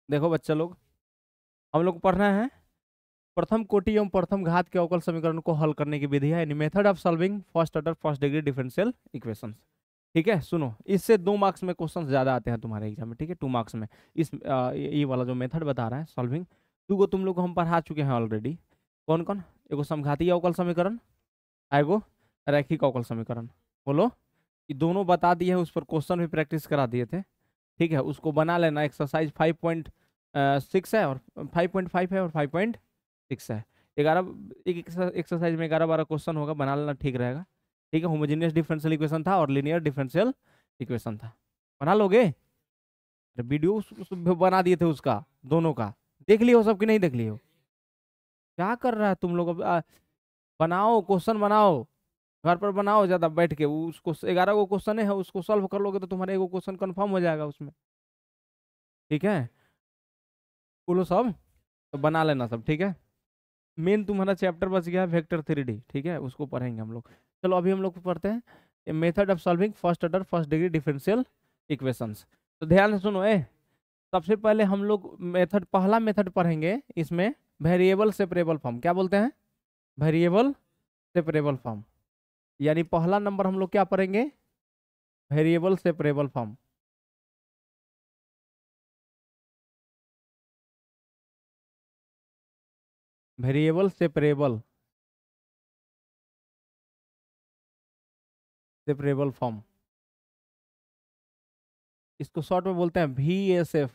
देखो बच्चा लोग, हम लोग पढ़ना है प्रथम कोटि एवं प्रथम घात के अवकल समीकरण को हल करने की विधि है, यानी method of solving first order first degree differential equations. ठीक है, सुनो, इससे 2 मार्क्स में क्वेश्चन ज्यादा आते हैं तुम्हारे एग्जाम में। ठीक है, 2 मार्क्स में इस ये वाला जो मेथड बता रहा है सॉल्विंग, 2 को तुम लोग को हम पढ़ा चुके हैं ऑलरेडी। कौन कौन? एगो समघातीय अवकल समीकरण, एगो रैखिक अवकल समीकरण। बोलो, ये दोनों बता दिए हैं, उस पर क्वेश्चन भी प्रैक्टिस करा दिए थे। ठीक है, उसको बना लेना। एक्सरसाइज 5.6 है और 5.5 है और 5.6 है। 11 एक एक्सरसाइज में 11-12 क्वेश्चन होगा, बना लेना, ठीक रहेगा। ठीक है, होमोजेनियस डिफरेंशियल इक्वेशन था और लीनियर डिफरेंशियल इक्वेशन था। बना लोगे? अरे वीडियो बना दिए थे उसका, दोनों का। देख लियो सब कि नहीं देख लियो? क्या कर रहा है तुम लोग? अब बनाओ, क्वेश्चन बनाओ, घर पर बनाओ ज्यादा बैठ के। उसको 11 गो क्वेश्चन है, उसको सॉल्व कर लोगे तो तुम्हारे एगो क्वेश्चन कंफर्म हो जाएगा उसमें। ठीक है, बोलो सब, तो बना लेना सब। ठीक है, मेन तुम्हारा चैप्टर बच गया है वेक्टर 3D। ठीक है, उसको पढ़ेंगे हम लोग। चलो अभी हम लोग पढ़ते हैं method of solving first order first degree differential equations. तो ध्यान से सुनो। सबसे पहले हम लोग मेथड, पहला मेथड पढ़ेंगे इसमें, वेरिएबल सेपरेबल फॉर्म। क्या बोलते हैं? Variable separable form. यानी पहला नंबर हम लोग क्या पढ़ेंगे? Variable separable form. Variable separable separable form, इसको शॉर्ट में बोलते हैं VSF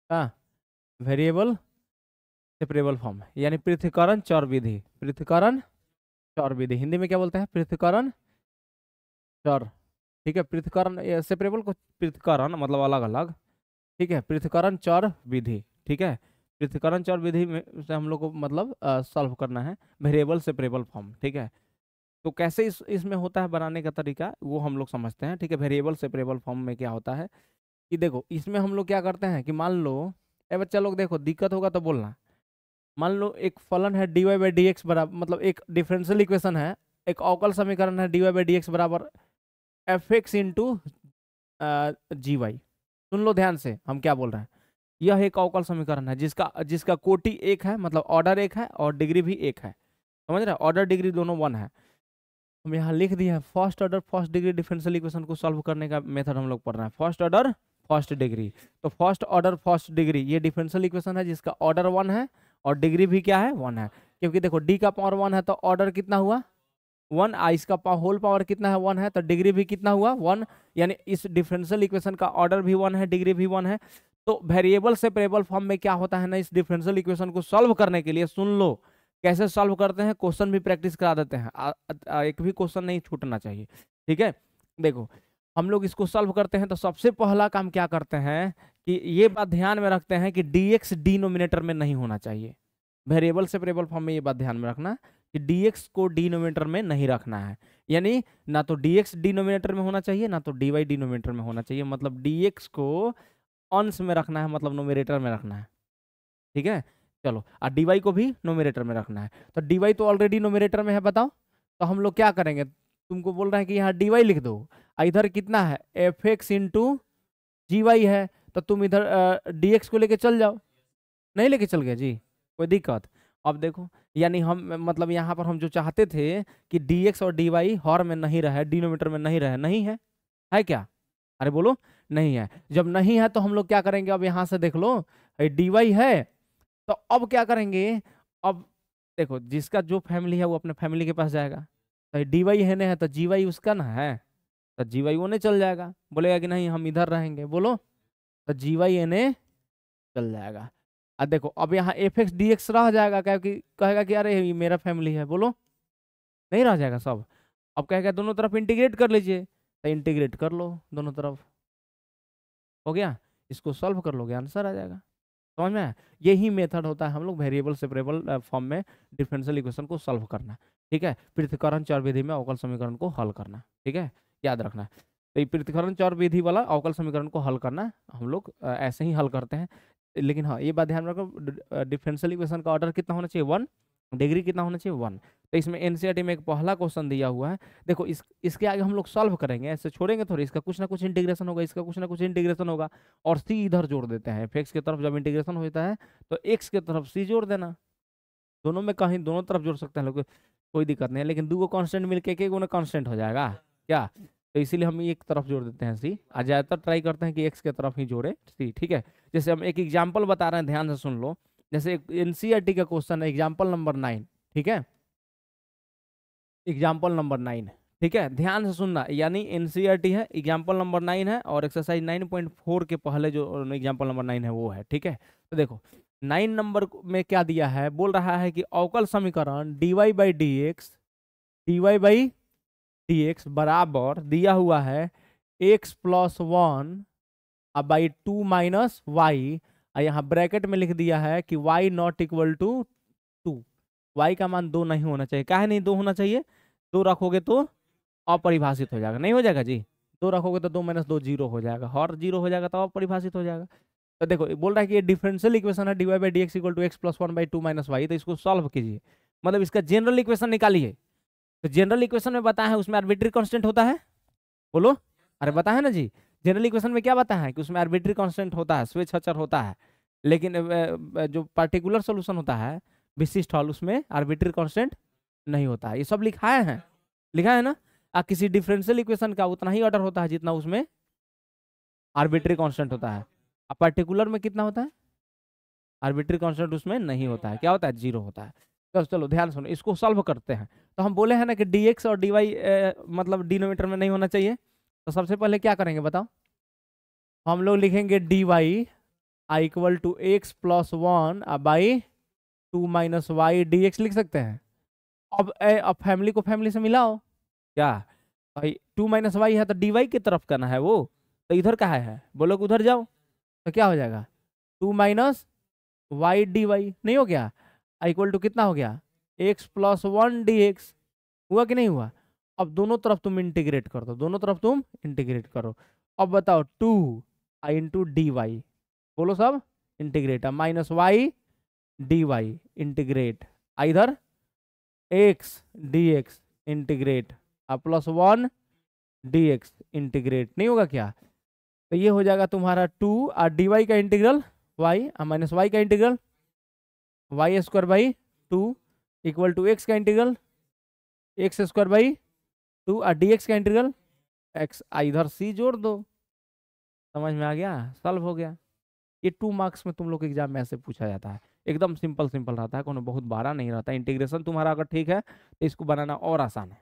का, वेरिएबल सेपरेबल फॉर्म, यानी पृथक्करण चर विधि। पृथक्करण चर विधि हिंदी में क्या बोलते हैं? पृथक्करण चर। ठीक है, पृथक्करण सेपरेबल को पृथक्करण मतलब अलग अलग। ठीक है, पृथक्करण चर विधि। ठीक है, पृथक्करण चर विधि में से हम लोग को मतलब सॉल्व करना है वेरिएबल सेपरेबल फॉर्म। ठीक है, तो कैसे इसमें होता है बनाने का तरीका, वो हम लोग समझते हैं। ठीक है, वेरिएबल सेपरेबल फॉर्म में क्या होता है कि देखो, इसमें हम लोग क्या करते हैं कि मान लो, ए बच्चा लोग देखो, दिक्कत होगा तो बोलना। मान लो एक फलन है dy/dx बराबर, मतलब एक डिफरेंशियल इक्वेशन है, एक अवकल समीकरण है dy/dx बराबर fx इंटू जी वाई। सुन लो ध्यान से हम क्या बोल रहे हैं। यह एक अवकल समीकरण है जिसका जिसका कोटि एक है, मतलब ऑर्डर एक है और डिग्री भी एक है। समझ रहे? ऑर्डर डिग्री दोनों 1 है। हम यहाँ लिख दिया है first order first degree differential equation को सॉल्व करने का मेथड हम लोग पढ़ रहे हैं, फर्स्ट ऑर्डर फर्स्ट डिग्री। तो फर्स्ट ऑर्डर फर्स्ट डिग्री ये डिफरेंशियल इक्वेशन है जिसका ऑर्डर 1 है और डिग्री भी क्या है? 1 है। क्योंकि देखो डी का पावर 1 है तो ऑर्डर कितना हुआ? 1। इसका होल पावर कितना है? 1 है, तो डिग्री भी कितना हुआ? 1। यानी इस डिफरेंशियल इक्वेशन का ऑर्डर भी 1 है, डिग्री भी 1 है। तो वेरिएबल सेपरेबल फॉर्म में क्या होता है ना, इस डिफरेंशियल इक्वेशन को सॉल्व करने के लिए, सुन लो कैसे सॉल्व करते हैं, क्वेश्चन भी प्रैक्टिस करा देते हैं। एक भी क्वेश्चन नहीं छूटना चाहिए। ठीक है, देखो हम लोग इसको सॉल्व करते हैं तो सबसे पहला काम क्या करते हैं कि ये बात ध्यान में रखते हैं कि dx डिनोमिनेटर में नहीं होना चाहिए। वेरिएबल सेपरेबल फॉर्म में ये बात ध्यान में रखना कि dx को डिनोमिनेटर में नहीं रखना है। यानी ना तो dx डिनोमिनेटर में होना चाहिए, ना तो dy डिनोमिनेटर में होना चाहिए। मतलब dx को अंश में रखना है, मतलब नोमिनेटर में रखना है। ठीक है, चलो, और dy को भी नोमिनेटर में रखना है। तो dy तो ऑलरेडी नोमिनेटर में है, बताओ। तो हम लोग क्या करेंगे, तुमको बोल रहे हैं कि यहाँ dy लिख दो, इधर कितना है? fx इंटू जी है, तो तुम इधर dx को लेके चल जाओ। नहीं लेके चल गए जी? कोई दिक्कत? अब देखो, यानी हम मतलब यहाँ पर हम जो चाहते थे कि dx और dy हर में नहीं रहे, डिनोमिनेटर में नहीं रहे, नहीं है क्या? अरे बोलो, नहीं है। जब नहीं है तो हम लोग क्या करेंगे, अब यहाँ से देख लो, dy है, तो अब क्या करेंगे? अब देखो, जिसका जो फैमिली है वो अपने फैमिली के पास जाएगा। तो dy है तो जी उसका ना है, तो जी वो नहीं चल जाएगा। बोलेगा कि नहीं हम इधर रहेंगे, बोलो, तो जी एने चल जाएगा। अब देखो, अब यहाँ एफ एक्स डी एक्स रह जाएगा, क्योंकि कहेगा कि अरे ये मेरा फैमिली है, बोलो, नहीं रह जाएगा सब। अब कहेगा दोनों तरफ इंटीग्रेट कर लीजिए, तो इंटीग्रेट कर लो दोनों तरफ, हो गया। इसको सॉल्व कर लोगे, आंसर आ जाएगा। समझ में आया? यही मेथड होता है हम लोग वेरिएबल सेपरेबल फॉर्म में डिफरेंशियल इक्वेशन को सॉल्व करना। ठीक है, पृथक्करण चर विधि में अवकल समीकरण को हल करना। ठीक है, याद रखना। तो ये पृथक्करण चर विधि वाला अवकल समीकरण को हल करना हम लोग ऐसे ही हल करते हैं। लेकिन हाँ, ये बात ध्यान रखो, डिफरेंशियल इक्वेशन का ऑर्डर कितना होना चाहिए? 1। डिग्री कितना होना चाहिए 1। तो इसमें एनसीईआरटी में एक पहला क्वेश्चन दिया हुआ है, देखो इसके आगे हम लोग सॉल्व करेंगे, ऐसे छोड़ेंगे थोड़ी, इसका कुछ ना कुछ इंटीग्रेशन होगा, इसका कुछ ना कुछ इंटीग्रेशन होगा, और सी इधर जोड़ देते हैं। एक्स की तरफ जब इंटीग्रेशन होता है तो एक्स की तरफ सी जोड़ देना, दोनों में कहीं दोनों तरफ जोड़ सकते हैं लोग, कोई दिक्कत नहीं है, लेकिन दो कांस्टेंट मिलके एक एक कांस्टेंट हो जाएगा क्या, तो इसीलिए हम एक तरफ जोड़ देते हैं सी, और ज्यादातर ट्राई करते हैं कि एक्स की तरफ ही जोड़े सी, ठीक है। जैसे हम एक एग्जाम्पल बता रहे हैं, ध्यान से सुन लो, जैसे एनसीईआरटी का क्वेश्चन है एग्जाम्पल नंबर 9, ठीक है, एग्जाम्पल नंबर 9, ठीक है, ध्यान से सुनना, यानी एनसीईआरटी है, एग्जाम्पल नंबर 9 है, और एक्सरसाइज 9.4 के पहले जो एग्जाम्पल नंबर 9 है वो है, ठीक है। तो देखो 9 नंबर में क्या दिया है, बोल रहा है कि अवकल समीकरण dy/dx बराबर दिया हुआ है x+1/2 - y, यहाँ ब्रैकेट में लिख दिया है कि y not equal to 2, y का मान 2 नहीं होना चाहिए, काहे नहीं 2 होना चाहिए, 2 रखोगे तो अपरिभाषित हो जाएगा, नहीं हो जाएगा जी, 2 रखोगे तो 2 - 2 0 हो जाएगा, और 0 हो जाएगा तो अपरिभाषित हो जाएगा। तो देखो बोल रहा है कि ये डिफरेंशियल इक्वेशन है dy/dx equal to x+1/2 - y, तो इसको सॉल्व कीजिए, मतलब इसका जनरल इक्वेशन निकालिए। तो जनरल इक्वेशन में बताया है उसमें आर्बिट्री कांस्टेंट होता है, बोलो, अरे बताया है ना जी, जनरल इक्वेशन में क्या बताया है कि उसमें आर्बिट्री कांस्टेंट होता है, स्वेच्छाचार होता है, लेकिन जो पार्टिकुलर सोल्यूशन होता है विशिष्ट हल, उसमें आर्बिट्री कांस्टेंट नहीं होता है, ये सब लिखा है ना। किसी डिफरेंशियल इक्वेशन का उतना ही ऑर्डर होता है जितना उसमें आर्बिट्री कांस्टेंट होता है, अब पर्टिकुलर में कितना होता है, आर्बिट्री कांस्टेंट उसमें नहीं होता है, क्या होता है, 0 होता है। तो चलो ध्यान सुनो, इसको सॉल्व करते हैं। तो हम बोले हैं ना कि dx और dy मतलब डिनोमिनेटर में नहीं होना चाहिए, तो सबसे पहले क्या करेंगे बताओ, हम लोग लिखेंगे dy equal to x+1/2 - y dx लिख सकते हैं। अब फैमिली को फैमिली से मिलाओ, क्या भाई 2 - y है तो dy की तरफ करना है वो, तो इधर कहाँ है, बोलो उधर जाओ, तो क्या हो जाएगा 2 - y dy, नहीं हो गया, इक्वल टू कितना हो गया x+1 dx, हुआ कि नहीं हुआ। अब दोनों तरफ तुम इंटीग्रेट कर दो, दोनों तरफ तुम इंटीग्रेट करो। अब बताओ 2 इंटू डी वाई, बोलो सब इंटीग्रेट, -y dy इंटीग्रेट, इधर x dx integrate, +1 dx integrate, नहीं होगा क्या, तो ये हो जाएगा तुम्हारा 2 और dy का इंटीग्रल y -y का integral y²/2 equal to x का इंटीग्रल x²/2 और dx का इंटीग्रल x, इधर c जोड़ दो, समझ में आ गया, सॉल्व हो गया। ये 2 मार्क्स में तुम लोग एग्जाम में ऐसे पूछा जाता है, एकदम सिंपल सिंपल रहता है, कोनो बहुत बड़ा नहीं रहता। इंटीग्रेशन तुम्हारा अगर ठीक है तो इसको बनाना और आसान है,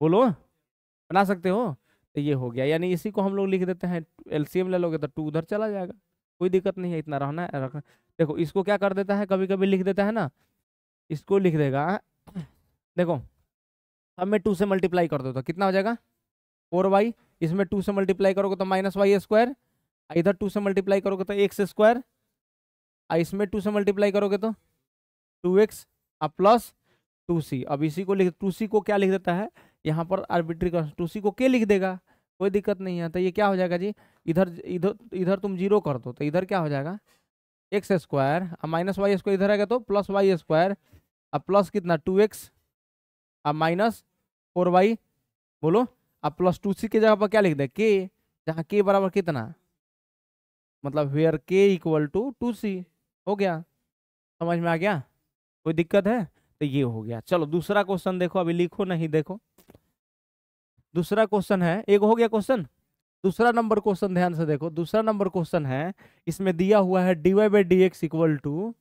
बोलो बना सकते हो। तो ये हो गया, यानी इसी को हम लोग लिख देते हैं, एलसीएम ले लोगे तो 2 उधर चला जाएगा, कोई दिक्कत नहीं है, इतना रहना है रखना। देखो इसको क्या कर देता है, कभी कभी लिख देता है ना, इसको लिख देगा, देखो अब मैं 2 से मल्टीप्लाई कर दो तो कितना हो जाएगा 4y, इसमें 2 से मल्टीप्लाई करोगे तो -y², इधर 2 से मल्टीप्लाई करोगे तो x², इसमें 2 से मल्टीप्लाई करोगे तो 2x प्लस 2c। अब इसी को लिख, 2c को क्या लिख देता है यहाँ पर आर्बिट्री का, 2c को के लिख देगा, कोई दिक्कत नहीं है। तो ये क्या हो जाएगा जी, इधर इधर इधर तुम 0 कर दो तो इधर क्या हो जाएगा x² -y² इधर आएगा तो +y², अब प्लस कितना 2x अब -4y, बोलो, अब +2c के जगह पर क्या लिख दे k, जहाँ k बराबर कितना, मतलब where k equal to 2c, हो गया, समझ में आ गया, कोई दिक्कत है। तो ये हो गया। चलो दूसरा क्वेश्चन देखो, अभी लिखो नहीं, देखो दूसरा क्वेश्चन है, एक हो गया क्वेश्चन, दूसरा नंबर क्वेश्चन ध्यान से देखो, दूसरा नंबर क्वेश्चन है, इसमें दिया हुआ है dy/dx equal to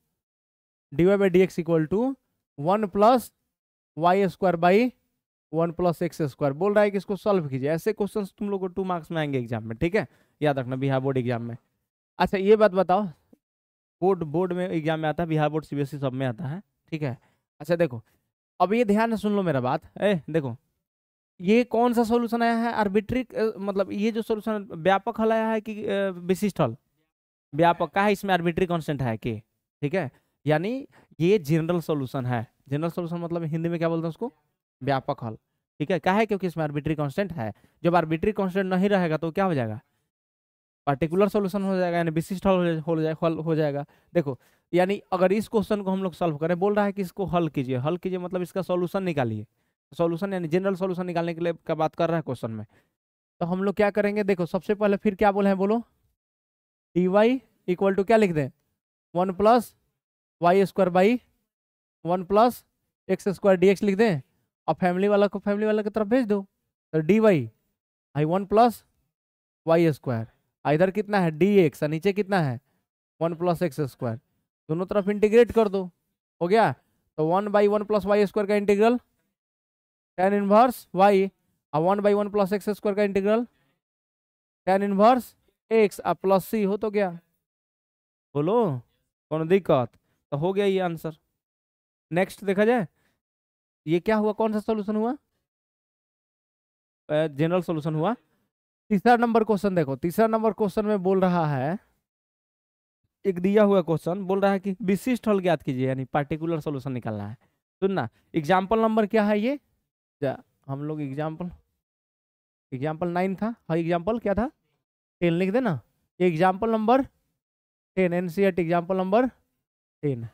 1 + y²/1 + x², बोल रहा है कि इसको सॉल्व कीजिए। ऐसे क्वेश्चन तुम लोग को 2 मार्क्स में आएंगे एग्जाम में, ठीक है, याद रखना, बिहार बोर्ड एग्जाम में। अच्छा ये बात बताओ, बोर्ड में एग्जाम में आता है, बिहार बोर्ड सीबीएसई सब में आता है, ठीक है। अच्छा देखो अब ये ध्यान से सुन लो मेरा बात, देखो ये कौन सा सॉल्यूशन आया है आर्बिट्री, मतलब ये जो सॉल्यूशन व्यापक हल आया है कि विशिष्ट हल, व्यापक का है, इसमें आर्बिट्री कांस्टेंट है के, ठीक है, यानी ये जनरल सॉल्यूशन है। जनरल सॉल्यूशन मतलब हिंदी में क्या बोलते हैं उसको, व्यापक हल, ठीक है, क्या है, क्योंकि इसमें आर्बिट्री कांस्टेंट है। जब आर्बिट्री कांस्टेंट नहीं रहेगा तो क्या हो जाएगा, पार्टिकुलर सॉल्यूशन हो जाएगा, यानी विशिष्ट हल हो जाएगा। देखो यानी अगर इस क्वेश्चन को हम लोग सॉल्व करें, बोल रहा है कि इसको हल कीजिए, हल कीजिए मतलब इसका सॉल्यूशन निकालिए। सॉल्यूशन यानी जनरल सॉल्यूशन निकालने के लिए का बात कर रहा है क्वेश्चन में। तो हम लोग क्या करेंगे, देखो सबसे पहले फिर क्या बोले हैं बोलो, डी वाई इक्वल टू क्या लिख दें, 1+y² / 1+x² dx लिख दें, और फैमिली वाला को फैमिली वाला की तरफ भेज दो। तो डी वाई आई 1+y², इधर कितना है dx, और नीचे कितना है 1+x², दोनों तरफ इंटीग्रेट कर दो, हो गया। तो 1/1+y² का इंटीग्रल tan इनवर्स y, और 1/1+x² का इंटीग्रल tan इनवर्स x, अब प्लस c हो तो गया, बोलो कौन दिक्कत, तो हो गया ये आंसर। नेक्स्ट देखा जाए, ये क्या हुआ, कौन सा सॉल्यूशन हुआ, जनरल सॉल्यूशन हुआ। तीसरा नंबर क्वेश्चन देखो, तीसरा नंबर क्वेश्चन में बोल रहा है, एक दिया हुआ क्वेश्चन बोल रहा है कि विशिष्ट हल ज्ञात कीजिए, यानी पार्टिकुलर सॉल्यूशन निकालना है। सुनना, एग्जाम्पल नंबर क्या है ये, हम लोग एग्जाम्पल 9 था, हाँ एग्जाम्पल क्या था 10 लिख देना, ये example number 10, NCERT example number 10,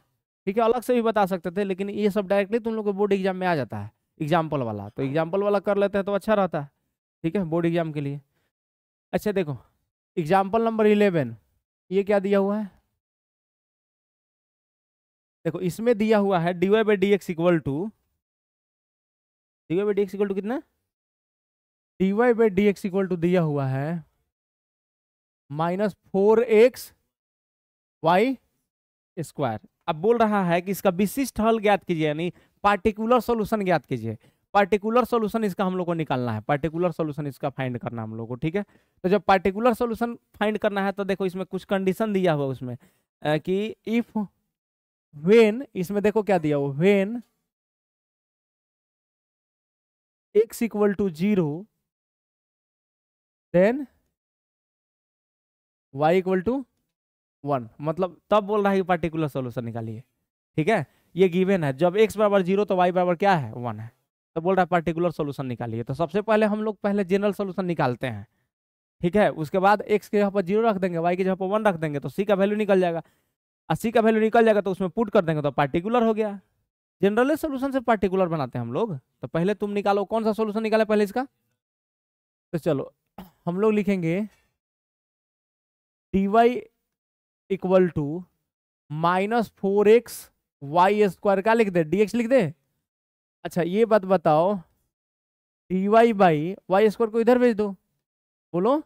ठीक है। अलग से भी बता सकते थे, लेकिन ये सब डायरेक्टली तुम लोग को बोर्ड एग्जाम में आ जाता है एग्जाम्पल वाला, तो एग्जाम्पल वाला कर लेते हैं तो अच्छा रहता है, ठीक है, बोर्ड एग्जाम के लिए। अच्छा देखो एग्जाम्पल नंबर 11, ये क्या दिया हुआ है, देखो इसमें दिया हुआ है dy/dx equal to, dy/dx equal to कितना, dy/dx इक्वल टू दिया हुआ है -4xy²। अब बोल रहा है कि इसका विशिष्ट हल ज्ञात कीजिए, यानी पार्टिकुलर सॉल्यूशन ज्ञात कीजिए। पार्टिकुलर सॉल्यूशन इसका हम लोग को निकालना है, पार्टिकुलर सॉल्यूशन इसका फाइंड करना हम लोग को, ठीक है। तो जब पार्टिकुलर सॉल्यूशन फाइंड करना है तो देखो इसमें कुछ कंडीशन दिया हुआ उसमें कि इफ वेन, इसमें देखो क्या दिया हुआ, when x equal to 0 then y equal to 1, मतलब तब बोल रहा है कि पार्टिकुलर सॉल्यूशन निकालिए, ठीक है। ये गिवन है, जब x बराबर 0 तो y बराबर क्या है 1 है, तो बोल रहा है पार्टिकुलर सॉल्यूशन निकालिए। तो सबसे पहले हम लोग पहले जनरल सॉल्यूशन निकालते हैं, ठीक है। उसके बाद x के जगह पर 0 रख देंगे, y की जगह पर 1 रख देंगे, तो c का वैल्यू निकल जाएगा, और c का वैल्यू निकल जाएगा तो उसमें पुट कर देंगे तो पार्टिकुलर हो गया। जनरल सॉल्यूशन से पार्टिकुलर बनाते हैं हम लोग। तो पहले तुम निकालो कौन सा सॉल्यूशन निकाले पहले इसका, तो चलो हम लोग लिखेंगे dy इक्वल टू -4xy² का लिख दे, dx लिख दे। अच्छा ये बात बताओ, dy/y² को इधर भेज दो, बोलो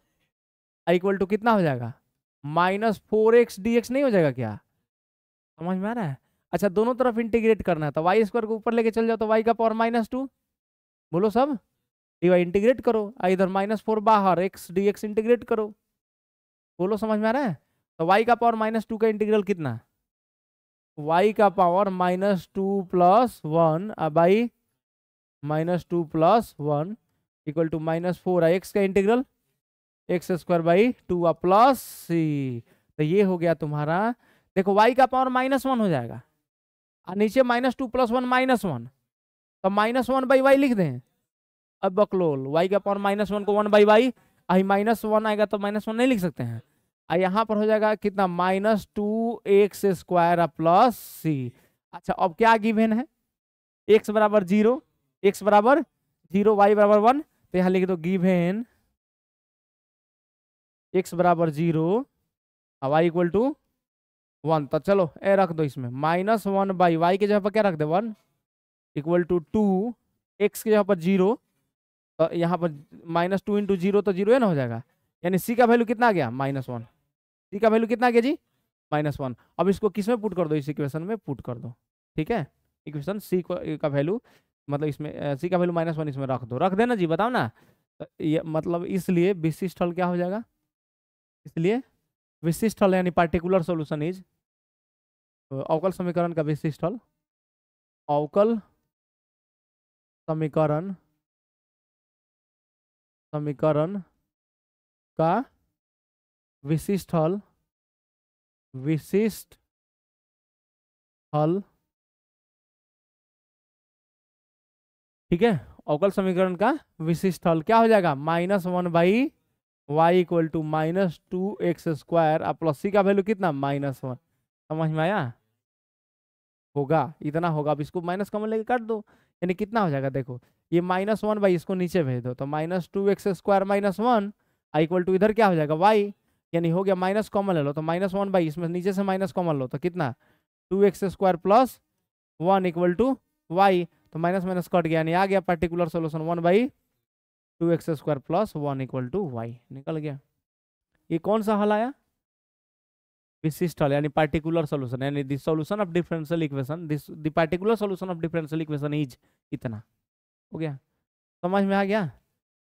i इक्वल टू कितना हो जाएगा, -4x dx नहीं हो जाएगा क्या, समझ में आ रहा है। अच्छा दोनों तरफ इंटीग्रेट करना है, तो y² को ऊपर लेके चल जाओ, तो y का पावर -2, बोलो सब dy इंटीग्रेट करो, इधर -4 बाहर, x dx इंटीग्रेट करो, बोलो समझ में आ रहा है। तो y का पावर -2 का इंटीग्रल कितना, y का power -2 + 1 by -2 + 1 equal to -4, x का इंटीग्रल x²/2 प्लस c, तो ये हो गया तुम्हारा। देखो y का पावर -1 हो जाएगा, और नीचे -2 + 1 -1, तो -1/y लिख दें। अब बकलोल, y का पावर -1 को 1/y, -1 आएगा तो -1 नहीं लिख सकते हैं, और यहाँ पर हो जाएगा कितना -2x² प्लस c। अच्छा अब क्या गिवन है, x बराबर 0, x बराबर 0, y बराबर 1, तो यहाँ लिख दो गिवन x बराबर 0 और y इक्वल टू 1। तो चलो ए रख दो इसमें, -1/y की जगह पर क्या रख दे 1 इक्वल टू 2, x की जगह पर 0, तो यहाँ पर -2 × 0 तो 0 है ना हो जाएगा, यानी c का वैल्यू कितना आ गया -1, c का वैल्यू कितना आ गया जी -1। अब इसको किस में पुट कर दो, इस इक्वेशन में पुट कर दो, ठीक है। इक्वेशन c का वैल्यू, मतलब इसमें c का वैल्यू -1 इसमें रख दो, रख देना जी, बताओ ना। तो ये मतलब इसलिए विशिष्ट हल क्या हो जाएगा, इसलिए विशिष्ट हल यानी पार्टिकुलर सॉल्यूशन इज, अवकल समीकरण का विशिष्ट हल, अवकल समीकरण का विशिष्ट हल, विशिष्ट हल, ठीक है। अवकल समीकरण का विशिष्ट हल क्या हो जाएगा -1/y Y equal to -2x² और प्लस सी का वैल्यू कितना -1। समझ में आया? होगा, इतना होगा। अब इसको माइनस कॉमन लेके काट दो, यानी कितना हो जाएगा देखो, ये -1 भाई इसको नीचे भेज दो तो -2x² -1 इक्वल टू इधर क्या हो जाएगा y, यानी हो गया माइनस कॉमन ले लो तो -1 भाई इसमें नीचे से माइनस कॉमन लो तो कितना 2x² + 1 इक्वल टू y, तो माइनस माइनस कट गया, यानी आ गया particular solution 1/2x² + 1 equal to y निकल गया। ये कौन सा हल आया? विशिष्ट हल, यानी पार्टिकुलर सॉल्यूशन, यानी the solution of differential equation, this the particular solution of differential equation is इतना। हो गया, समझ में आ गया?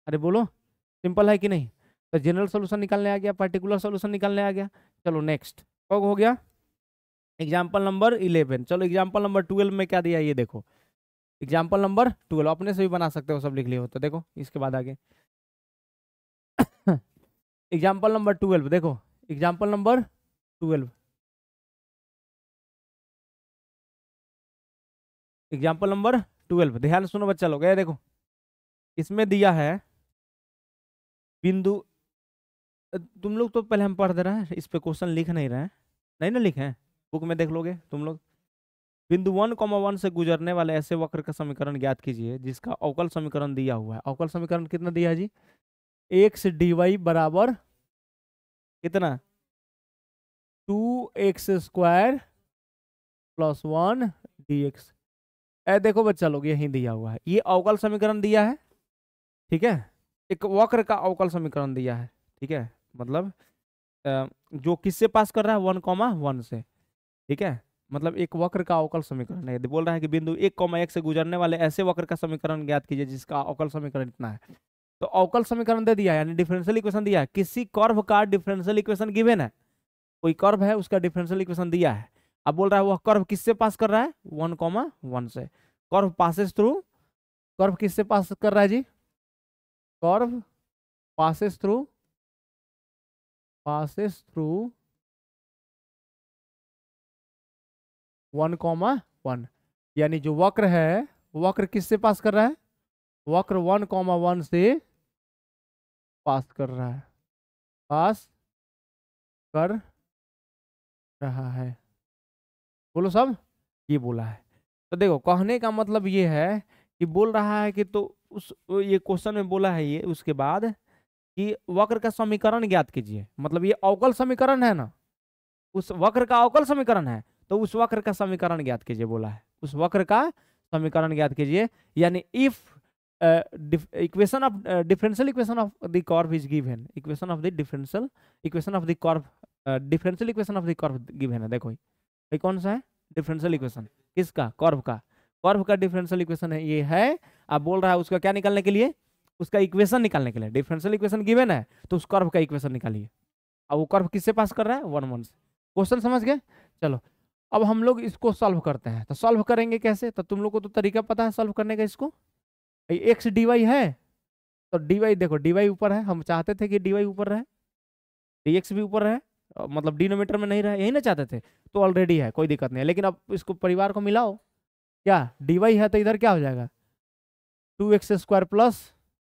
अरे बोलो, सिंपल है कि नहीं? तो जनरल सॉल्यूशन निकालने आ गया, पार्टिकुलर सॉल्यूशन निकालने आ गया। चलो नेक्स्ट कब हो गया? Example number 11। चलो एग्जाम्पल नंबर 12 में क्या दिया ये देखो। एग्जाम्पल नंबर 12 अपने से भी बना सकते हो, सब लिख लिया हो तो देखो इसके बाद आगे। एग्जाम्पल नंबर 12 देखो, एग्जाम्पल नंबर 12, एग्जाम्पल नंबर 12 ध्यान सुनो बच्चा लोग। ये देखो इसमें दिया है बिंदु, तुम लोग तो पहले हम पढ़ दे रहे हैं, इस पे क्वेश्चन लिख नहीं रहे हैं, नहीं ना लिखे हैं, बुक में देख लोगे तुम लोग। बिंदु 1,1 से गुजरने वाले ऐसे वक्र का समीकरण ज्ञात कीजिए जिसका अवकल समीकरण दिया हुआ है। अवकल समीकरण कितना दिया है जी? एक्स डी वाई बराबर कितना 2x² + 1 dx। ए देखो बच्चा लोग यही दिया हुआ है, ये अवकल समीकरण दिया है, ठीक है। एक वक्र का अवकल समीकरण दिया है, ठीक है, मतलब जो किससे पास कर रहा है 1,1 से, ठीक है, मतलब एक वक्र का अवकल समीकरण है। यदि बोल रहा है कि बिंदु 1,1 से गुजरने वाले ऐसे वक्र का समीकरण ज्ञात कीजिए जिसका अवकल समीकरण इतना है, तो अवकल समीकरण दे दिया है, यानी डिफरेंशियल इक्वेशन दिया है। किसी कर्व का डिफरेंशियल इक्वेशन गिवन है, कोई कर्व है उसका डिफरेंशियल इक्वेशन दिया है। अब बोल रहा है वह कर्व किससे पास कर रहा है 1,1 से। कर्व पासेस थ्रू, कर्व किससे पास कर रहा है जी? Curve passes through, passes through 1,1, यानी जो वक्र है वक्र किससे पास कर रहा है? वक्र 1,1 से पास कर रहा है, पास कर रहा है। बोलो सब, ये बोला है। तो देखो कहने का मतलब ये है कि बोल रहा है कि तो उस ये क्वेश्चन में बोला है ये, उसके बाद कि वक्र का समीकरण ज्ञात कीजिए, मतलब ये अवकल समीकरण है ना, उस वक्र का अवकल समीकरण है, तो उस वक्र का समीकरण ज्ञात कीजिए बोला है, उस वक्र का समीकरण ज्ञात कीजिए। यानी if equation of differential equation of the curve is given, equation of the differential equation of the curve, differential equation of the curve given है। देखो ये कौन सा है डिफरेंशियल इक्वेशन? किसका? कर्व का। कर्व का डिफरेंशियल इक्वेशन है ये है। आप बोल रहा है उसका क्या निकालने के लिए? उसका इक्वेशन निकालने के लिए। डिफरेंशियल इक्वेशन गिवन है तो उस कर्व का इक्वेशन निकालिए। अब वो कर्व किससे पास कर रहा है 1,1 से। क्वेश्चन समझ गए? चलो अब हम लोग इसको सॉल्व करते हैं। तो सॉल्व करेंगे कैसे? तो तुम लोग को तो तरीका पता है सॉल्व करने का। इसको एक्स डी वाई है तो डी वाई देखो, डी वाई ऊपर है, हम चाहते थे कि डी वाई ऊपर रहे, डी एक्स भी ऊपर रहे, मतलब डिनोमीटर में नहीं रहे, यही ना चाहते थे, तो ऑलरेडी है कोई दिक्कत नहीं है। लेकिन अब इसको परिवार को मिलाओ, क्या डी वाई है तो इधर क्या हो जाएगा 2x² +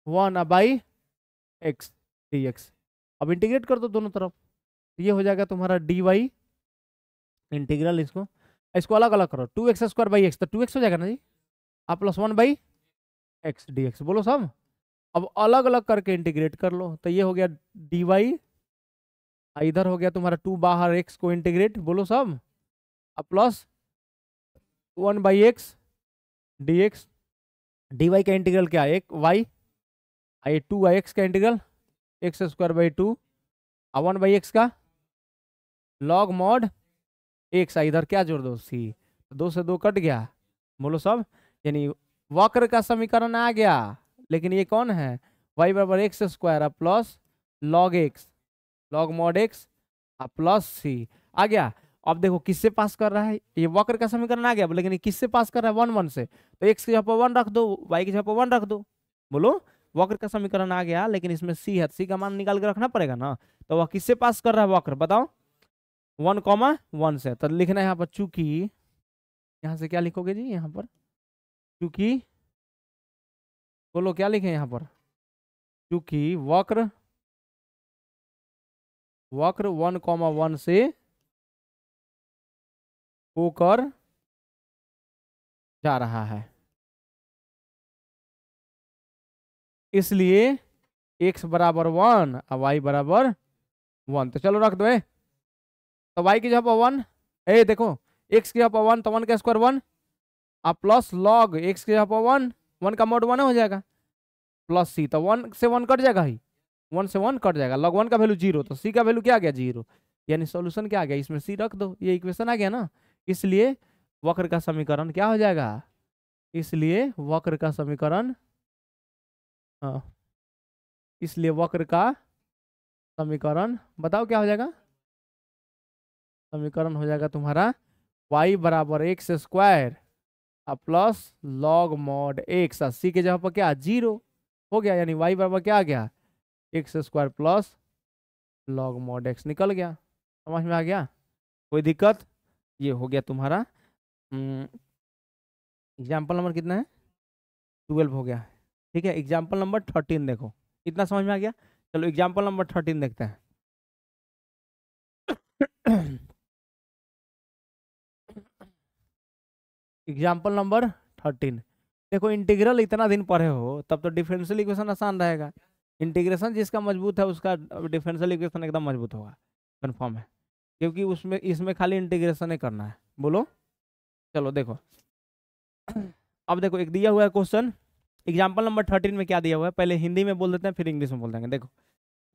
1/x dx। अब इंटीग्रेट कर दो दोनों तरफ, ये हो जाएगा तुम्हारा डी वाई इंटीग्रल, इसको इसको अलग अलग करो 2x² तो 2x हो जाएगा ना जी, आप +1/x dx। बोलो सब, अब अलग अलग करके इंटीग्रेट कर लो, तो ये हो गया डी वाई, इधर हो गया तुम्हारा 2 बाहर x को इंटीग्रेट, बोलो सब, अब plus 1/x dx। D Y का इंटीग्रल क्या है? एक y, आई 2x का इंटीग्रल x²/2, 1/x का log mod x, इधर क्या जोड़ दो c, 2 से 2 कट गया, बोलो सब, यानी वक्र का समीकरण आ गया। लेकिन ये कौन है? y = x² plus log x, log mod x plus c आ गया। अब देखो किससे पास कर रहा है, ये वक्र का समीकरण आ गया, लेकिन ये किससे पास कर रहा है 1,1 से, तो x की जगह पर 1 रख दो, y की जगह पर 1 रख दो। बोलो वक्र का समीकरण आ गया, लेकिन इसमें c है, c का मान निकाल के रखना पड़ेगा ना। तो वह किससे पास कर रहा है वक्र, बताओ 1,1 से। तो लिखना है यहाँ पर चूंकि, यहाँ से क्या लिखोगे जी यहाँ पर, चूंकि, बोलो क्या लिखे यहाँ पर, चूंकि वक्र वक्र 1,1 से होकर जा रहा है, इसलिए x बराबर 1 और y बराबर 1। तो चलो रख दो तो y की जगह पर 1, देखो x की जगह पर 1 तो 1 का स्क्वायर 1 और प्लस लॉग x की जगह पर 1, 1 का मोड 1 हो जाएगा, प्लस c, तो 1 से 1 कट जाएगा ही, 1 से 1 कट जाएगा, log 1 का वैल्यू 0, तो c का वैल्यू क्या आ गया 0, यानी सॉल्यूशन क्या आ गया, इसमें c रख दो, ये इक्वेशन आ गया ना। इसलिए वक्र का समीकरण क्या हो जाएगा, इसलिए वक्र का समीकरण, हाँ, इसलिए वक्र का समीकरण बताओ क्या हो जाएगा, समीकरण हो जाएगा तुम्हारा y बराबर x square plus log mod x, C के जगह पर क्या 0 हो गया, यानी y बराबर क्या आ गया x square plus log mod x, निकल गया, समझ में आ गया, कोई दिक्कत। ये हो गया तुम्हारा एग्जाम्पल नंबर कितना है 12 हो गया, ठीक है। एग्जाम्पल नंबर 13 देखो, इतना समझ में आ गया। चलो एग्जाम्पल नंबर 13 देखते हैं। एग्जाम्पल नंबर 13 देखो, इंटीग्रल इतना दिन पढ़े हो तब तो डिफरेंशियल इक्वेशन आसान रहेगा, इंटीग्रेशन जिसका मजबूत है उसका डिफरेंशियल इक्वेशन एकदम मजबूत होगा, कंफर्म है, क्योंकि उसमें इसमें खाली इंटीग्रेशन ही करना है। बोलो, चलो देखो, अब देखो एक दिया हुआ है क्वेश्चन, एग्जाम्पल नंबर 13 में क्या दिया हुआ है, पहले हिंदी में बोल देते हैं फिर इंग्लिश में बोल देंगे। देखो,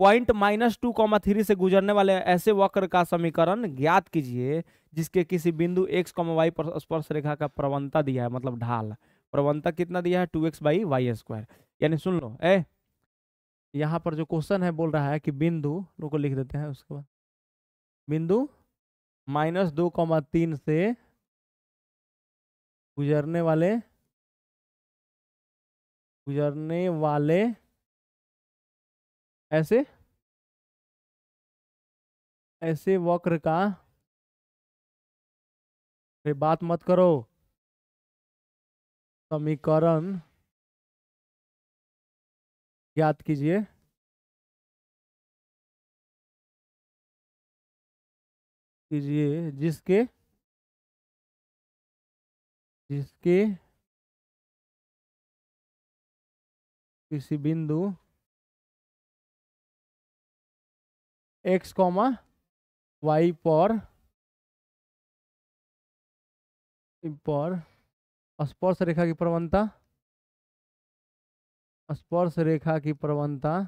पॉइंट -2,3 से गुजरने वाले ऐसे वक्र का समीकरण ज्ञात कीजिए जिसके किसी बिंदु x, y पर स्पर्श रेखा का प्रवणता दिया है, मतलब ढाल, प्रवणता कितना दिया है 2x/y²। यानी सुन लो, यहाँ पर जो क्वेश्चन है बोल रहा है कि बिंदु, रुको लिख देते हैं, उसके बाद बिंदु -2,3 से गुजरने वाले ऐसे वक्र का, बात मत करो, समीकरण ज्ञात कीजिए जिसके किसी बिंदु x, y पर स्पर्श रेखा की प्रवणता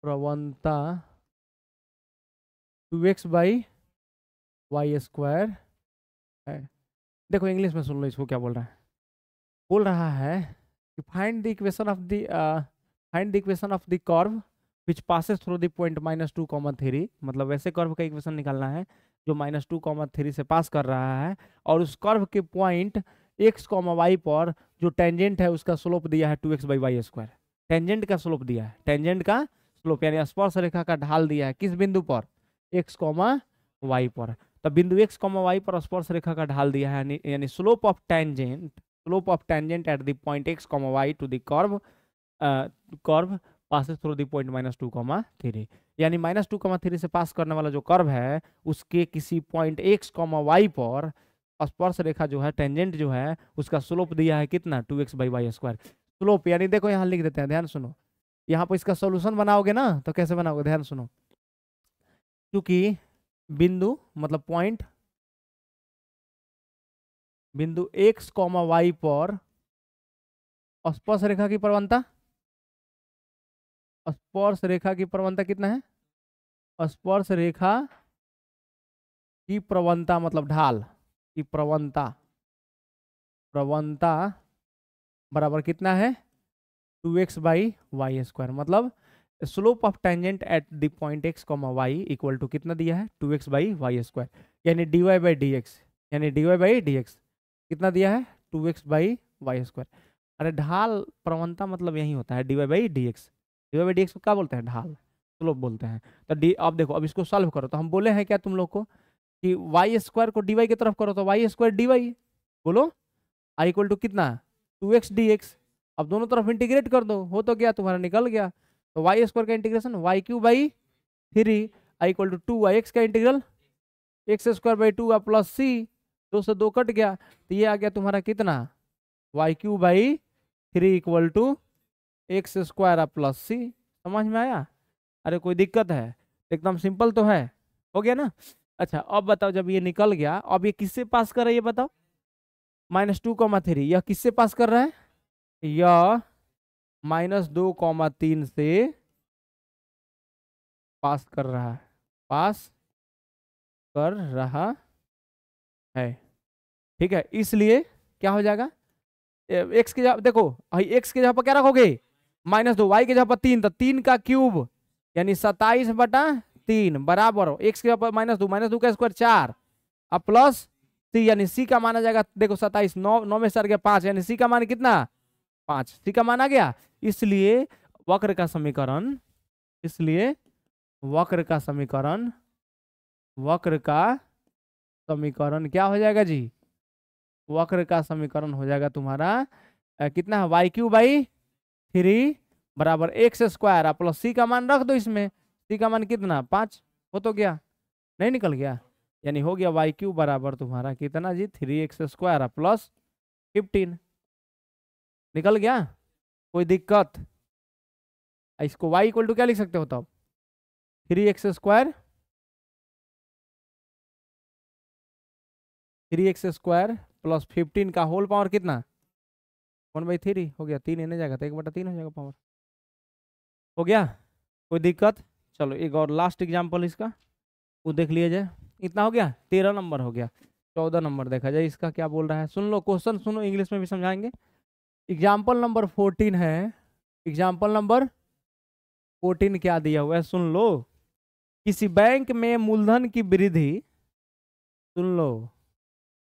प्रवणता 2x/y² है। देखो इंग्लिश में सुन लो इसको क्या बोल रहा है, बोल रहा है कि find the equation of the curve which passes through the point -2,3, मतलब वैसे कर्व का इक्वेशन निकालना है जो -2,3 से पास कर रहा है, और उस कर्व के पॉइंट x, y पर जो टेंजेंट है उसका स्लोप दिया है 2x/y²। टेंजेंट का स्लोप दिया है, टेंजेंट का स्लोप यानी स्पर्श रेखा का ढाल दिया है किस बिंदु पर, x, y पर। तो बिंदु x, y पर स्पर्श रेखा का ढाल दिया है, यानी slope of tangent at the point x, y to the curve passes through the point -2,3, यानी -2,3 से पास करने वाला जो कर्व है उसके किसी पॉइंट x, y पर स्पर्श रेखा जो है, टेंजेंट जो है, उसका स्लोप दिया है कितना 2x/y²। स्लोप यानी देखो यहाँ लिख देते हैं, ध्यान सुनो, यहाँ पर इसका सॉल्यूशन बनाओगे ना तो कैसे बनाओगे, ध्यान सुनो, क्योंकि बिंदु मतलब पॉइंट बिंदु x, y पर स्पर्श रेखा की प्रवणता कितना है, स्पर्श रेखा की प्रवणता मतलब ढाल की प्रवणता बराबर कितना है 2x/y², मतलब slope of tangent at the point x, y equal to कितना दिया है 2x/y², यानी dy/dx कितना दिया है 2x/y²। अरे ढाल प्रवणता मतलब यही होता है dy/dx को क्या बोलते हैं, ढाल, स्लोप बोलते हैं। तो अब देखो, अब इसको सॉल्व करो, तो हम बोले हैं क्या तुम लोग को कि y² को dy की तरफ करो तो y² dy, बोलो i इक्वल टू कितना 2x dx, अब दोनों तरफ इंटीग्रेट कर दो, हो तो गया तुम्हारा, निकल गया। तो वाई स्क्वायर का integration y cube by 3 equal to 2 x का integral x square by 2 plus C, 2 से 2 कट गया, तो ये आ गया तुम्हारा कितना, y cube by 3 equal to x square plus C. समझ में आया? अरे कोई दिक्कत है? एकदम सिंपल तो है, हो गया ना। अच्छा अब बताओ, जब ये निकल गया, अब ये किससे पास कर रहा है ये बताओ, -2, 3, यह किससे पास कर रहा है, यह -2, 3 से पास कर रहा है, पास कर रहा है। ठीक है, इसलिए क्या हो जाएगा, एक्स की जगह देखो, एक्स की जगह पर क्या रखोगे, -2, वाई की जगह पर 3, तो 3 का क्यूब यानी 27/3 बराबर एक्स की जगह पर -2 का स्क्वायर 4 अब प्लस सी, यानी सी का माना जाएगा, देखो 27, 9 में सर गया 5, यानी सी का मान कितना 5, सी का मान आ गया। इसलिए वक्र का समीकरण, इसलिए वक्र का समीकरण, वक्र का समीकरण क्या हो जाएगा जी, वक्र का समीकरण हो जाएगा तुम्हारा कितना है, वाई क्यू बाई 3 बराबर एक्स स्क्वायर प्लस सी का मान रख दो इसमें, सी का मान कितना 5, हो तो गया, नहीं निकल गया, यानी हो गया वाई क्यू बराबर तुम्हारा कितना जी 3x स्क्वायर प्लस 15, निकल गया, कोई दिक्कत? इसको y इक्वल टू क्या लिख सकते हो तब, 3x square, 3x square plus 15 का होल पावर कितना 1/3 हो गया, 3 इन्हें जाएगा तो 1/3 हो जाएगा पावर, हो गया, कोई दिक्कत? चलो एक और लास्ट एग्जाम्पल इसका वो देख लिया जाए। इतना हो गया, 13 नंबर हो गया, 14 नंबर देखा जाए इसका क्या बोल रहा है, सुन लो क्वेश्चन, सुनो इंग्लिश में भी समझाएंगे। एग्जाम्पल नंबर 14 है, एग्जाम्पल नंबर 14 क्या दिया हुआ है सुन लो, किसी बैंक में मूलधन की वृद्धि, सुन लो,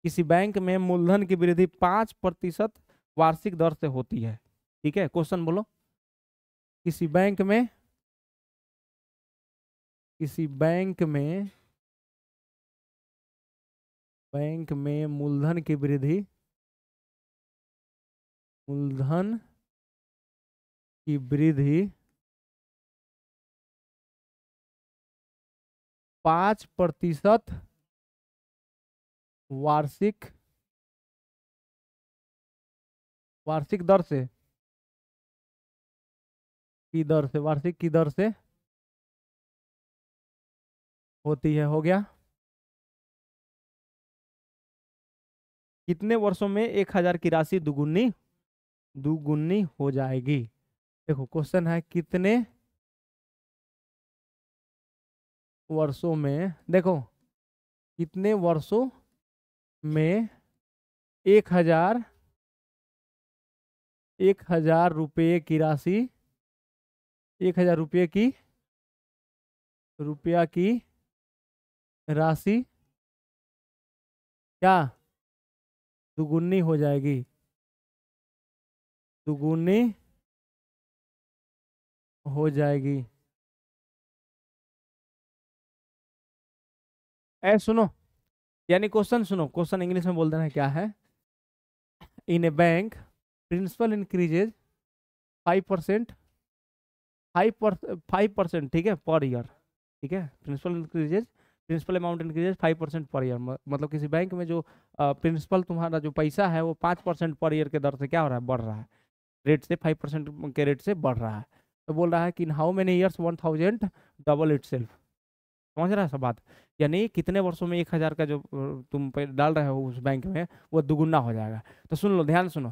किसी बैंक में मूलधन की वृद्धि 5% वार्षिक दर से होती है। ठीक है, क्वेश्चन बोलो, किसी बैंक में, किसी बैंक में, बैंक में मूलधन की वृद्धि, मूलधन की वृद्धि 5% वार्षिक, वार्षिक दर से, की दर से, वार्षिक की दर से होती है, हो गया, कितने वर्षों में 1000 की राशि दुगुनी, दुगुनी हो जाएगी। देखो क्वेश्चन है कितने वर्षों में, देखो कितने वर्षों में 1000, 1000 रुपये की राशि, 1000 रुपये की, रुपया की राशि क्या दुगुनी हो जाएगी, दुगुनी हो जाएगी। ए सुनो, यानी क्वेश्चन सुनो, क्वेश्चन इंग्लिश में बोल देना क्या है, in a bank principal increases 5%, 5%, ठीक है, पर ईयर, ठीक है, principal increases, principal amount increases 5% per year, मतलब किसी बैंक में जो प्रिंसिपल तुम्हारा जो पैसा है वो 5% पर ईयर के दर से क्या हो रहा है, बढ़ रहा है, रेट से 5% के रेट से बढ़ रहा है। तो बोल रहा है कि in how many years 1000 double it self, समझ रहा है सब बात, यानी कितने वर्षों में 1000 का जो तुम डाल रहे हो उस बैंक में वो दुगुना हो जाएगा। तो सुन लो, ध्यान सुनो,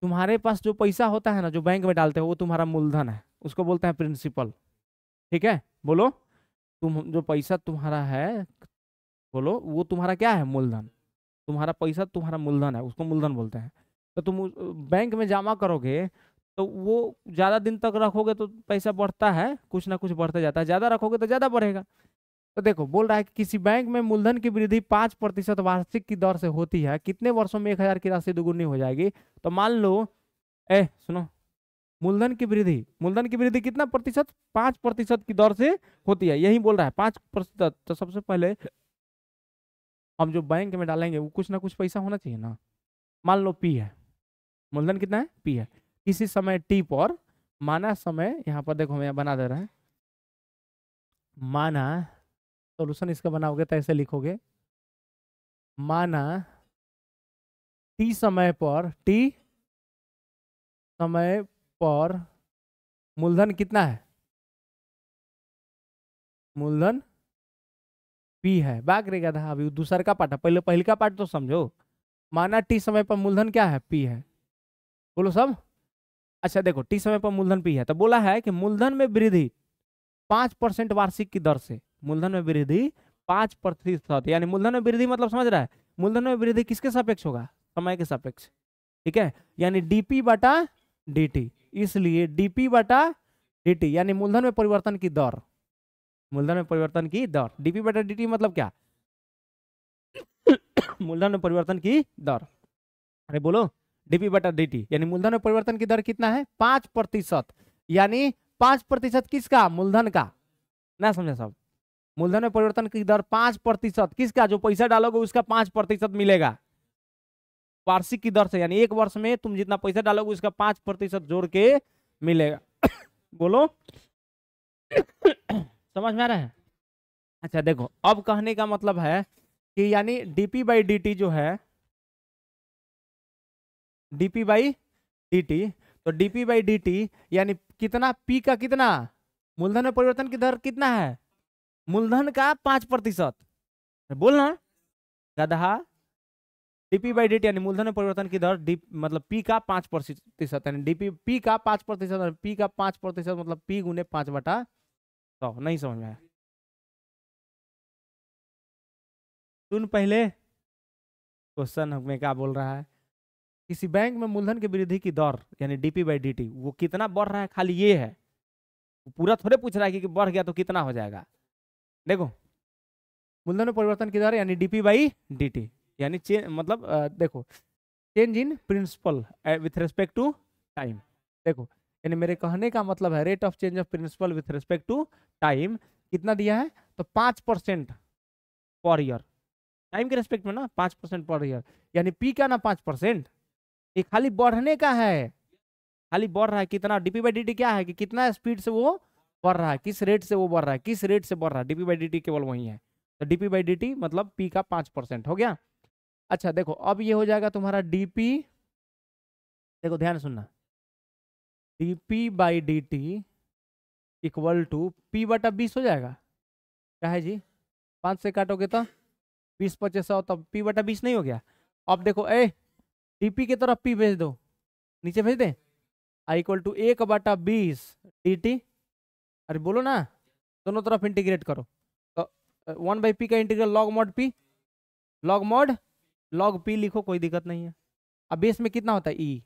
तुम्हारे पास जो पैसा होता है ना जो बैंक में डालते हो वो तुम्हारा मूलधन है, उसको बोलते हैं प्रिंसिपल, ठीक है, बोलो, तुम जो पैसा तुम्हारा है, बोलो वो तुम्हारा क्या है, मूलधन, तुम्हारा पैसा तुम्हारा मूलधन है, उसको मूलधन बोलते हैं। तो तुम बैंक में जमा करोगे तो वो ज्यादा दिन तक रखोगे तो पैसा बढ़ता है, कुछ ना कुछ बढ़ता जाता है, ज्यादा रखोगे तो ज्यादा बढ़ेगा। तो देखो बोल रहा है कि किसी बैंक में मूलधन की वृद्धि 5% वार्षिक की दर से होती है, कितने वर्षों में 1000 की राशि दुगुनी हो जाएगी। तो मान लो, सुनो, मूलधन की वृद्धि, मूलधन की वृद्धि कितना प्रतिशत, 5% की दर से होती है, यही बोल रहा है 5%। तो सबसे पहले हम जो बैंक में डालेंगे वो कुछ ना कुछ पैसा होना चाहिए ना, मान लो पी है, मूलधन कितना है, पी है, किसी समय टी पर, माना समय, यहाँ पर देखो मैं बना दे रहा है, माना, सॉल्यूशन इसका बनाओगे तो ऐसे लिखोगे, माना टी समय पर मूलधन कितना है, मूलधन पी है। बाग रे गधा, अभी दूसरा का पार्ट है, पहले का पार्ट तो समझो। माना टी समय पर मूलधन क्या है, पी है। बोलो सब। अच्छा देखो, टी समय पर मूलधन पी है, तो बोला है कि मूलधन में वृद्धि 5% वार्षिक की दर से, मूलधन में वृद्धि 5%, यानी मूलधन में वृद्धि मतलब समझ रहा है, मूलधन में वृद्धि किसके सापेक्ष होगा, समय के सापेक्ष। ठीक है, यानी डीपी बटा dt, इसलिए डीपी बटा dt यानी मूलधन में परिवर्तन की दर, मूलधन में परिवर्तन की दर, डीपी बटा dt मतलब क्या, मूलधन में परिवर्तन की दर। अरे बोलो, डीपी बटा dt यानी मूलधन में परिवर्तन की दर कितना है, 5%, यानी 5% किसका, मूलधन का, ना समझे सब, मूलधन में परिवर्तन की दर 5% किसका, जो पैसा डालोगे उसका 5% मिलेगा वार्षिक की दर से, यानी एक वर्ष में तुम जितना पैसा डालोगे उसका 5% जोड़ के मिलेगा। बोलो, समझ में आ रहा है। अच्छा देखो, अब कहने का मतलब है कि यानी डीपी बाई डी जो है, डीपी बाई डी, तो डीपी बाई डी यानी कितना, पी का कितना, मूलधन में परिवर्तन की दर कितना है, मूलधन का 5%। बोलना गधा, डीपी बाई डी यानी मूलधन में परिवर्तन की दर, डी मतलब पी का 5%, यानी डीपी पी का 5%, पी का 5% मतलब पी गुने 5/100। नहीं समझ में आया, सुन पहले क्वेश्चन में क्या बोल रहा है, किसी बैंक में मूलधन की वृद्धि की दर यानी डीपी बाई डी वो कितना बढ़ रहा है, खाली ये है, पूरा थोड़े पूछ रहा है कि बढ़ गया तो कितना हो जाएगा। देखो, मूलधन में परिवर्तन की दर यानी डीपी बाई डी यानी मतलब देखो, change in principal with respect to time. देखो, यानी मेरे कहने का मतलब है rate of change of principal with respect to time कितना दिया है, तो 5% पर ईयर, टाइम के रेस्पेक्ट में ना 5% पर ईयर, यानी पी का ना 5%, ये खाली बढ़ने का है, खाली बढ़ रहा है कितना, डीपी बाई डी क्या है कि कितना स्पीड से वो बढ़ रहा है, किस रेट से वो बढ़ रहा है, किस रेट से बढ़ रहा है, डीपी बाई डी केवल वही है, तो डीपी बाई डी मतलब पी का 5% हो गया। अच्छा देखो, अब ये हो जाएगा तुम्हारा डीपी, देखो ध्यान सुनना, DP by D equal to P बटा 20 हो जाएगा, क्या है जी, 5 से काटोगे तो 20×5=100, तब पी बटा 20 नहीं हो गया। अब देखो ए, डीपी की तरफ पी भेज दो, नीचे भेज दे, आई इक्वल टू 1/20 dt, अरे बोलो ना, दोनों तरफ इंटीग्रेट करो, तो 1/p का integral log mod P, log mod log P लिखो, कोई दिक्कत नहीं है। अब बेस में कितना होता है ई,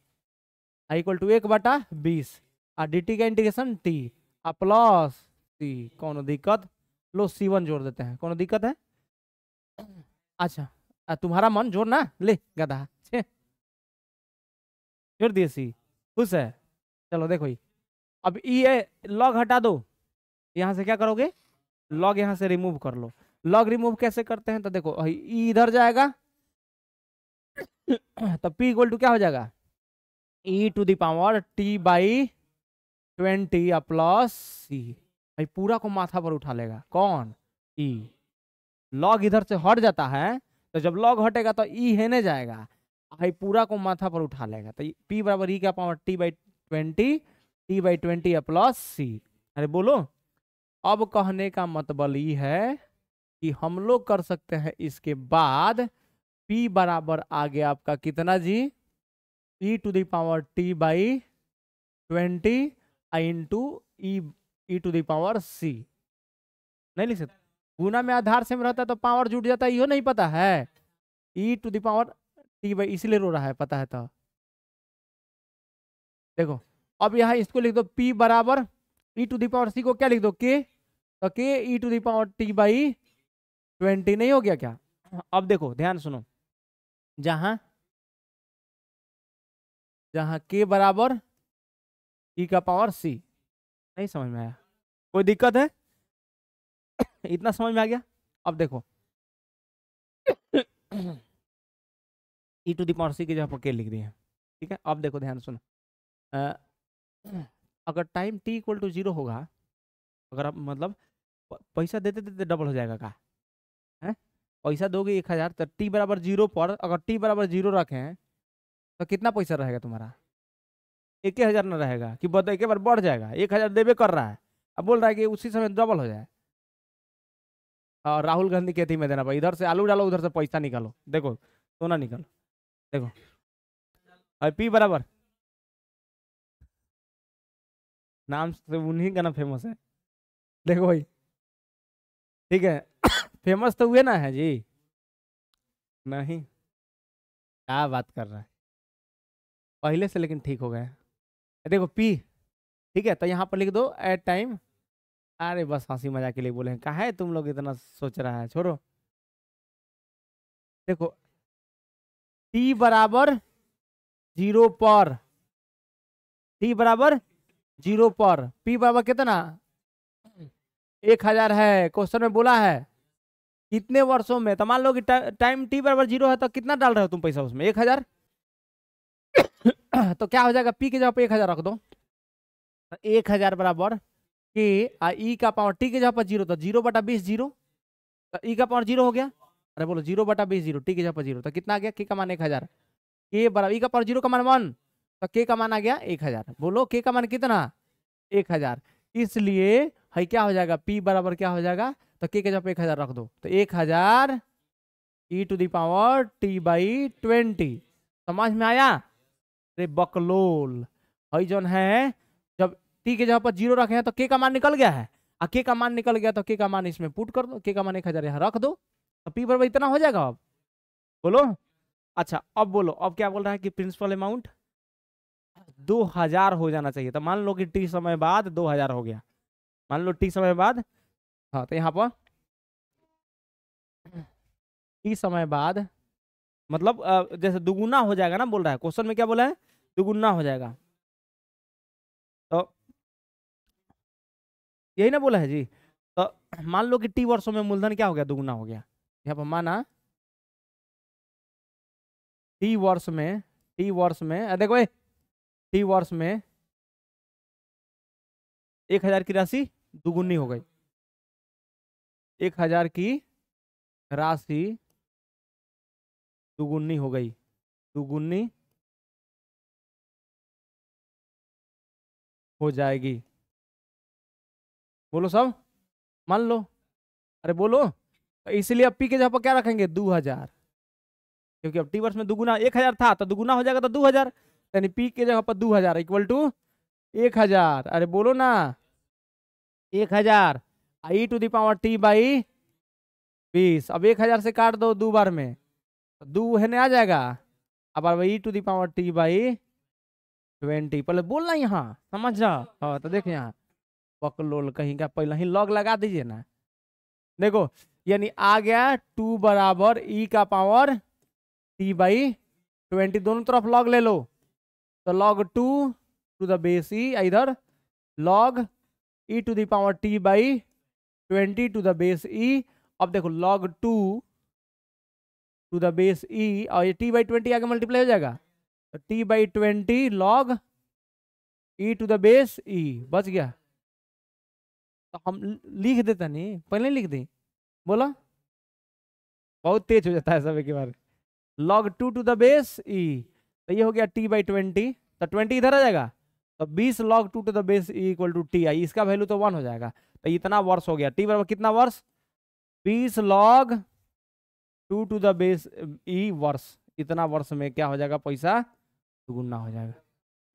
आई इक्वल टू 1/20 और dt का इंटीग्रेशन टी प्लस सी, कौन दिक्कत, लो C1 जोड़ देते हैं, कौन दिक्कत है। अच्छा तुम्हारा मन जोड़ना, ले गधा छे, जोड़ दिए सी, खुश है। चलो देखो ये, अब ये लॉग हटा दो, यहां से क्या करोगे, लॉग यहां से रिमूव कर लो। लॉग रिमूव कैसे करते हैं, तो देखो ई इधर जाएगा, तो p इक्वल टू क्या हो जाएगा, e⁻t/20 प्लस सी, भाई पूरा को माथा पर उठा लेगा कौन, ई, लॉग इधर से हट जाता है, तो जब लॉग हटेगा तो ई हेने जाएगा, भाई पूरा को माथा पर उठा लेगा, तो p बराबर ई का पावर t/20 प्लस सी। अरे बोलो, अब कहने का मतलब ये है कि हम लोग कर सकते हैं इसके बाद p बराबर आ गया आपका कितना जी, e⁻t/20 इंटू e⁻c, नहीं लिख सकते, गुना में आधार से में रहता है तो पावर जुट जाता है, यो नहीं पता है, e⁻t इसलिए रो रहा है, पता है तो देखो, अब यहाँ इसको लिख दो p बराबर e⁻c को क्या लिख दो k, तो k e⁻t/20 नहीं हो गया क्या। अब देखो ध्यान सुनो, जहां जहां k बराबर e का पावर c, नहीं समझ में आया, कोई दिक्कत है, इतना समझ में आ गया। अब देखो e⁻c की जगह पर k लिख दिए, ठीक है। अब देखो ध्यान सुनो, अ, अगर टाइम t इक्वल टू 0 होगा, अगर आप मतलब पैसा देते देते डबल हो जाएगा का है? पैसा दोगे 1000 तो t बराबर 0 पर अगर t बराबर 0 रखें तो कितना पैसा रहेगा तुम्हारा? 1000 ना रहेगा कि बता एक बार बढ़ जाएगा, 1000 देवे कर रहा है, अब बोल रहा है कि उसी समय डबल हो जाए। और राहुल गांधी कहती में देना भाई, इधर से आलू डालो उधर से पैसा निकालो, देखो सोना निकालो, देखो और पी बराबर, नाम से उन्हीं का ना फेमस है, देखो भाई, ठीक है। फेमस तो हुए ना है जी, नहीं क्या बात कर रहा है, पहले से लेकिन ठीक हो गए। देखो पी, ठीक है, तो यहाँ पर लिख दो एट टाइम, अरे बस हंसी मजाक के लिए बोले हैं, कहा है तुम लोग इतना सोच रहा है, छोड़ो। देखो टी बराबर 0 पर, टी बराबर 0 पर पी बराबर कितना? 1000 है, क्वेश्चन में बोला है कितने वर्षों में, तो मान लो कि टाइम टी बराबर 0 है तो कितना डाल रहे हो तुम पैसा उसमें? 1000। तो क्या हो जाएगा, पी के जगह पे 1000 रख दो, 1000 बराबर के ई का पावर टी के जगह पर 0, तो 0/20 0, तो ई का पावर 0 हो गया। अरे बोलो 0/20 0, टी के जगह पर 0, तो कितना आ गया? के का मान 1000, के बराबर ई का पावर 0 का मान 1, तो के का मान आ गया 1000। बोलो के का मान कितना? 1000। इसलिए है क्या हो जाएगा, पी बराबर क्या हो जाएगा, तो के जगह पे 1000 रख दो, तो 1000 e to the power t by 20। समझ में आया? अरे बकलोल, है जौन है, जब टी के जगह पर 0 रखे हैं तो के का मान निकल गया है, और के का मान निकल गया तो के का मान इसमें पुट कर दो, के का मान 1000 यहाँ रख दो, तो पी बराबर इतना हो जाएगा। अब बोलो, अच्छा अब बोलो, अब क्या बोल रहा है कि प्रिंसिपल अमाउंट 2000 हो जाना चाहिए, तो मान लो कि टी समय बाद 2000 हो गया, मान लो टी समय बाद, हाँ तो यहाँ पर टी समय बाद मतलब जैसे दुगुना हो जाएगा ना, बोल रहा है क्वेश्चन में, क्या बोला है? दुगुना हो जाएगा, तो यही ना बोला है जी। तो मान लो कि टी वर्षों में मूलधन क्या हो गया? दुगुना हो गया। यहाँ पर माना टी वर्ष में, टी वर्ष में देखो टी वर्ष में 1000 की राशि दुगुनी हो गई, 1000 की राशि दुगुनी हो गई, दुगुनी हो जाएगी। बोलो सब, मान लो, अरे बोलो, तो इसलिए अब पी के जगह पर क्या रखेंगे? 2000, क्योंकि अब टी वर्ष में दुगुना 1000 था तो दुगुना हो जाएगा तो 2000, यानी पी के जगह पर 2000 इक्वल टू 1000। अरे बोलो ना 1000 e to the power t by 20, अब 1000 से काट दो 2 बार में, तो 2 है ना आ जाएगा, अब e to the power t by 20, पहले बोलना यहाँ समझ जा। हाँ तो देख यहाँ बकलोल कहीं का, पहले ही लॉग लगा दीजिए ना, देखो यानी आ गया 2 बराबर ई का पावर टी बाई 20, दोनों तरफ लॉग ले लो, तो log 2 to the base e, इधर log e to the power t by 20 to the base e. अब देखो log 2 to the base e, और ये t बाई 20 आगे मल्टीप्लाई हो जाएगा, तो t by 20 log e to the base e, बच गया। तो हम लिख देता नहीं, पहले लिख दी, बोला बहुत तेज हो जाता है सब एक बार। log 2 टू द बेस ई, तो ये हो गया t बाई 20, तो 20 इधर आ जाएगा, तो 20 log 2 to the base E equal to T I, इसका वैल्यू तो 1 हो जाएगा, तो इतना वर्ष हो गया। टी बराबर कितना वर्ष? 20 log 2 टू द बेस ई वर्ष, इतना वर्ष में क्या हो जाएगा? पैसा दुगुना हो जाएगा।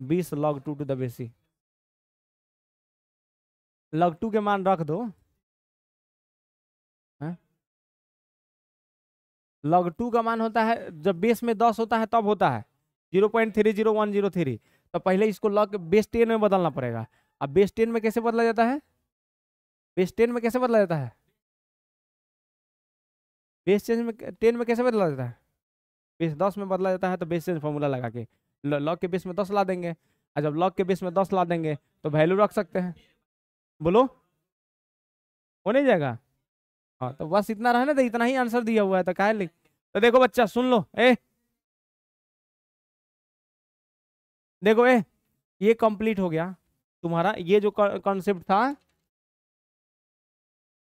20 log 2 to the base E, log 2 के मान रख दो, log 2 का मान होता है जब बेस में 10 होता है तब होता है 0.30103, तो पहले इसको log बेस 10 में बदलना पड़ेगा। अब बेस 10 में कैसे बदला जाता है? बेस 10 में कैसे बदला जाता है? बेस चेंज में 10 में कैसे बदला जाता है? बेस 10 में बदला जाता है, तो बेस चेंज फॉर्मूला लगा के log के बेस में 10 ला देंगे, और जब log के बेस में 10 ला देंगे तो वैल्यू रख सकते हैं। बोलो हो नहीं जाएगा? हाँ तो बस इतना रहा ना, तो इतना ही आंसर दिया हुआ है, तो क्या लिख, तो देखो बच्चा सुन लो, देखो ये कंप्लीट हो गया तुम्हारा, ये जो कॉन्सेप्ट था